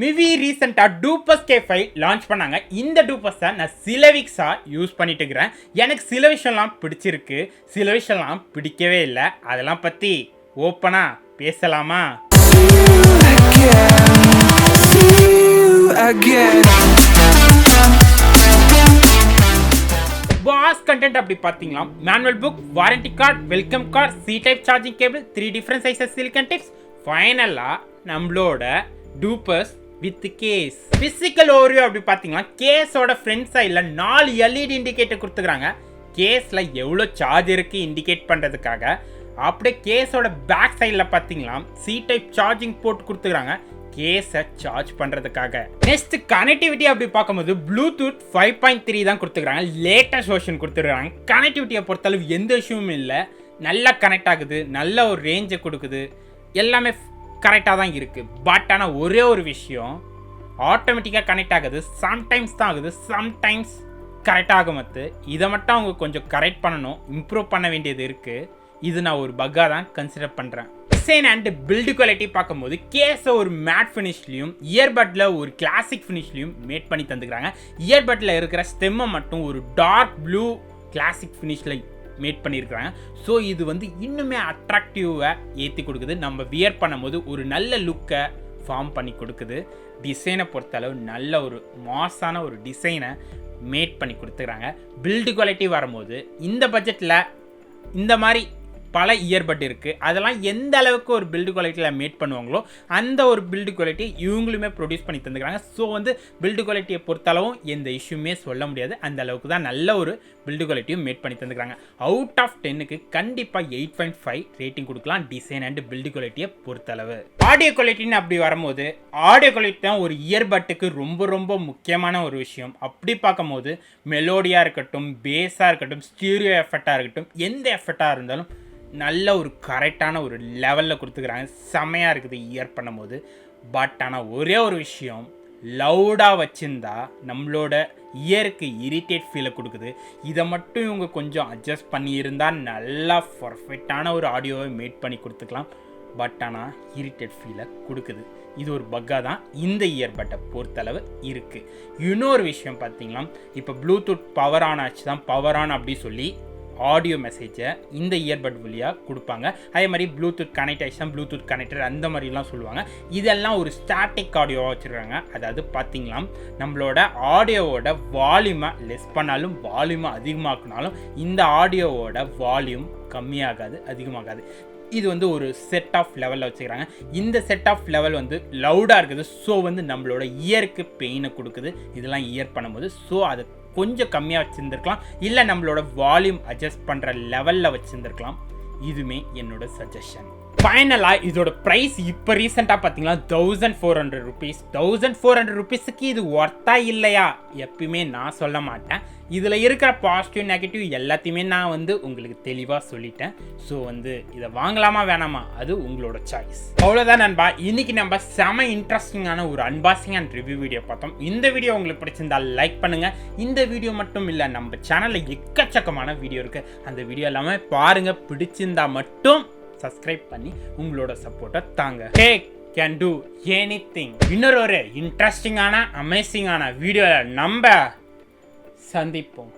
MIVI ரீசெண்டாக டூபஸ் K5 launch பண்ணாங்க. இந்த டூபஸை நான் சில வீக்ஸாக யூஸ் பண்ணிட்டு இருக்கிறேன். எனக்கு சில விஷயம்லாம் பிடிச்சிருக்கு, சில விஷயம்லாம் பிடிக்கவே இல்லை. அதெல்லாம் பற்றி ஓப்பனாக பேசலாமா? பாஸ் கண்டென்ட் அப்படி பார்த்தீங்களா, manual book, warranty card, welcome card, C type charging cable, 3 different sizes silicon tips, ஃபைனலாக நம்மளோட டூபஸ் வித் கேஸ். பிசிக்கல் ஓவர்வியூ அப்படி பார்த்தீங்கன்னா, கேஸோட ஃப்ரண்ட் சைடில் 4 LED இண்டிகேட்டர் கொடுத்துக்கிறாங்க. கேஸில் எவ்வளோ சார்ஜ் இருக்குது இண்டிகேட் பண்ணுறதுக்காக. அப்படியே கேஸோட பேக் சைடில் பார்த்தீங்கன்னா சி டைப் சார்ஜிங் போர்ட் கொடுத்துக்கிறாங்க, கேஸை சார்ஜ் பண்ணுறதுக்காக. நெக்ஸ்ட் கனெக்டிவிட்டி அப்படி பார்க்கும்போது ப்ளூடூத் 5.3 தான் கொடுத்துக்கிறாங்க, லேட்டஸ்ட் வெர்ஷன் கொடுத்துருக்காங்க. கனெக்டிவிட்டியை பொறுத்தளவு எந்த இஷ்யூவும் இல்லை, நல்லா கனெக்ட் ஆகுது, நல்ல ஒரு ரேஞ்சை கொடுக்குது, எல்லாமே கரெக்டாக தான் இருக்குது. பட் ஆனால் ஒரே ஒரு விஷயம், ஆட்டோமேட்டிக்காக கனெக்ட் ஆகுது, சம்டைம்ஸ் தான் ஆகுது, சம்டைம்ஸ் கரெக்ட் ஆகும். இதை மட்டும் அவங்க கொஞ்சம் கரெக்ட் பண்ணணும், இம்ப்ரூவ் பண்ண வேண்டியது இருக்குது. இது நான் ஒரு பக்காக தான் கன்சிடர் பண்ணுறேன். டிசைன் அண்ட் பில்டு குவாலிட்டி பார்க்கும்போது கேஸை ஒரு மேட் ஃபினிஷ்லையும், இயர்பட்டில் ஒரு கிளாசிக் ஃபினிஷ்லையும் மேட் பண்ணி தந்துக்கிறாங்க. இயர்பட்டில் இருக்கிற ஸ்டெம்மை மட்டும் ஒரு டார்க் ப்ளூ கிளாசிக் ஃபினிஷில் மேட் பண்ணியிருக்கிறாங்க. ஸோ இது இன்னுமே அட்ராக்டிவாக ஏற்றி கொடுக்குது, நம்ம வியர் பண்ணும்போது ஒரு நல்ல லுக்கை ஃபார்ம் பண்ணி கொடுக்குது. டிசைனை பொறுத்தளவு நல்ல ஒரு மாஸான ஒரு டிசைனை மேட் பண்ணி கொடுத்துக்கிறாங்க. பில்டு குவாலிட்டி வரும்போது இந்த பட்ஜெட்டில் இந்த மாதிரி பல இயர்பட் இருக்குது, அதெல்லாம் எந்த அளவுக்கு ஒரு பில்டு குவாலிட்டியில் மேட் பண்ணுவாங்களோ அந்த ஒரு பில்டு குவாலிட்டி இவங்களுமே ப்ரொடியூஸ் பண்ணி தந்துக்கிறாங்க. ஸோ பில்டு குவாலிட்டியை பொறுத்தளவும் எந்த இஷ்யூமே சொல்ல முடியாது, அந்த அளவுக்கு தான் நல்ல ஒரு பில்டு குவாலிட்டியும் மேட் பண்ணி தந்துக்கிறாங்க. அவுட் ஆஃப் 10க்கு கண்டிப்பாக 8.5 ரேட்டிங் கொடுக்கலாம் டிசைன் அண்ட் பில்டு குவாலிட்டியை பொறுத்தளவு. ஆடியோ குவாலிட்டின்னு அப்படி வரும்போது, ஆடியோ குவாலிட்டி தான் ஒரு இயர்பட்டுக்கு ரொம்ப ரொம்ப முக்கியமான ஒரு விஷயம். அப்படி பார்க்கும்போது மெலோடியாக இருக்கட்டும், பேஸாக இருக்கட்டும், ஸ்டீரியோ எஃபெக்டாக இருக்கட்டும், எந்த எஃபெக்டாக இருந்தாலும் நல்ல ஒரு கரெக்டான ஒரு லெவலில் கொடுத்துக்கிறாங்க. செமையாக இருக்குது இயர் பண்ணும்போது. பட் ஆனால் ஒரே ஒரு விஷயம், லவுடாக வச்சுருந்தா நம்மளோட இயருக்கு இரிட்டேட் ஃபீலை கொடுக்குது. இதை மட்டும் இவங்க கொஞ்சம் அட்ஜஸ்ட் பண்ணியிருந்தால் நல்லா பர்ஃபெக்டான ஒரு ஆடியோவை மேட் பண்ணி கொடுத்துக்கலாம். பட் ஆனால் இரிட்டேட் ஃபீலை கொடுக்குது. இது ஒரு பக்காக தான் இந்த இயர்பட்டை பொறுத்தளவு இருக்குது. இன்னொரு விஷயம் பார்த்தீங்கன்னா, இப்போ ப்ளூடூத் பவர் ஆன் ஆச்சு தான், பவர் ஆன் அப்படி சொல்லி ஆடியோ மெசேஜை இந்த இயர்பட் வழியாக கொடுப்பாங்க. அதே மாதிரி ப்ளூடூத் கனெக்ட் ஆகிடுச்சுன்னா ப்ளூடூத் கனெக்டர் அந்த மாதிரிலாம் சொல்லுவாங்க. இதெல்லாம் ஒரு ஸ்டாட்டிக் ஆடியோவாக வச்சுருக்காங்க. அதாவது பார்த்திங்களா, நம்மளோட ஆடியோவோட வால்யூமை லெஸ் பண்ணாலும் வால்யூமை அதிகமாக்கினாலும் இந்த ஆடியோவோட வால்யூம் கம்மியாகாது, அதிகமாகாது. இது ஒரு செட் ஆஃப் லெவலில் வச்சுக்கிறாங்க. இந்த செட் ஆஃப் லெவல் லவுடாக இருக்குது. ஸோ நம்மளோட இயருக்கு பெயினை கொடுக்குது இதெல்லாம் இயர் பண்ணும்போது. ஸோ அது கொஞ்சம் கம்மியாக வச்சுருந்துருக்கலாம், இல்லை நம்மளோட வால்யூம் அட்ஜஸ்ட் பண்ணுற லெவலில் வச்சுருந்துருக்கலாம். இதுவுமே என்னோட சஜஷன். ஃபைனலாக இதோட ப்ரைஸ் இப்போ ரீசெண்டாக பார்த்தீங்கன்னா 1400 rupees. 1400 rupeesக்கு இது ஒர்த்தா இல்லையா எப்பயுமே நான் சொல்ல மாட்டேன். இதில் இருக்கிற பாசிட்டிவ் நெகட்டிவ் எல்லாத்தையுமே நான் உங்களுக்கு தெளிவாக சொல்லிட்டேன். ஸோ இதை வாங்கலாமா வேணாமா அது உங்களோட சாய்ஸ். அவ்வளோதான் நண்பா, இன்றைக்கி நம்ம செம இன்ட்ரெஸ்டிங்கான ஒரு அன்பாக்சிங் அண்ட் ரிவ்யூ வீடியோ பார்த்தோம். இந்த வீடியோ உங்களுக்கு பிடிச்சிருந்தால் லைக் பண்ணுங்கள். இந்த வீடியோ மட்டும் இல்லை, நம்ம சேனலில் எக்கச்சக்கமான வீடியோ இருக்குது, அந்த வீடியோ எல்லாமே பாருங்கள். பிடிச்சிருந்தா மட்டும் சப்ஸ்கிரைப் பண்ணி உங்களோட சப்போர்ட்டை தாங்க. Take can do anything. இன்னொரு இன்ட்ரெஸ்டிங்கான அமேசிங்கான வீடியோவில் நம்ம சந்திப்போம்.